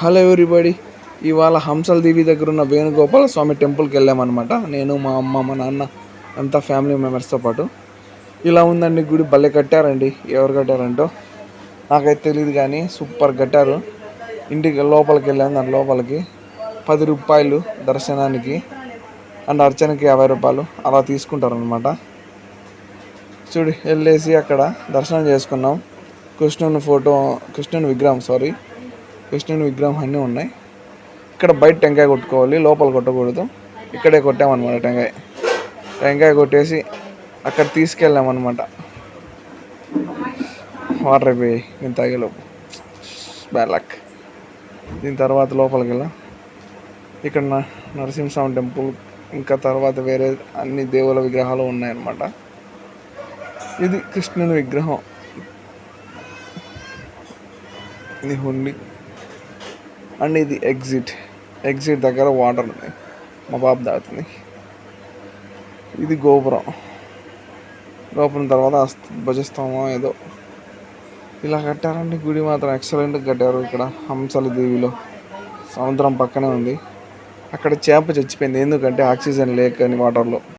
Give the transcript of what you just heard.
Hello everybody. ఇవాళ హంసల దేవి దగ్గర ఉన్న వేణుగోపాల స్వామి టెంపుల్కి వెళ్ళామన్నమాట. నేను, మా అమ్మ, మా నాన్న అంతా ఫ్యామిలీ మెంబర్స్తో పాటు. ఇలా ఉందండి గుడి, భలే కట్టారండి. ఎవరు కట్టారంటో నాకైతే తెలియదు కానీ సూపర్ కట్టారు. ఇంటికి లోపలికి వెళ్ళాను. దాని లోపలికి 10 రూపాయలు దర్శనానికి అండ్ అర్చనకి 50 రూపాయలు అలా తీసుకుంటారనమాట. చూడు, వెళ్ళేసి అక్కడ దర్శనం చేసుకున్నాం. కృష్ణుని విగ్రహం అన్నీ ఉన్నాయి. ఇక్కడ బయట టెంకాయ కొట్టుకోవాలి, లోపల కొట్టకూడదు. ఇక్కడే కొట్టామన్నమాట. టెంకాయ కొట్టేసి అక్కడ తీసుకెళ్ళామన్నమాట. వాటర్ అయిపోయి నేను తాగేలోపు బ్యాడ్ లక్. దీని తర్వాత లోపలికి వెళ్ళాం. ఇక్కడ నరసింహస్వామి టెంపుల్, ఇంకా తర్వాత వేరే అన్ని దేవుల విగ్రహాలు ఉన్నాయన్నమాట. ఇది కృష్ణుని విగ్రహం. ఇది హుండి అండ్ ఇది ఎగ్జిట్ దగ్గర వాటర్ ఉంది. మా బాబు దాటుతుంది. ఇది గోపురం తర్వాత భజస్తంభం ఏదో ఇలా కట్టారండి. గుడి మాత్రం ఎక్సలెంట్గా కట్టారు. ఇక్కడ హంసల దేవిలో సముద్రం పక్కనే ఉంది. అక్కడ చేప చచ్చిపోయింది, ఎందుకంటే ఆక్సిజన్ లేకని వాటర్లో.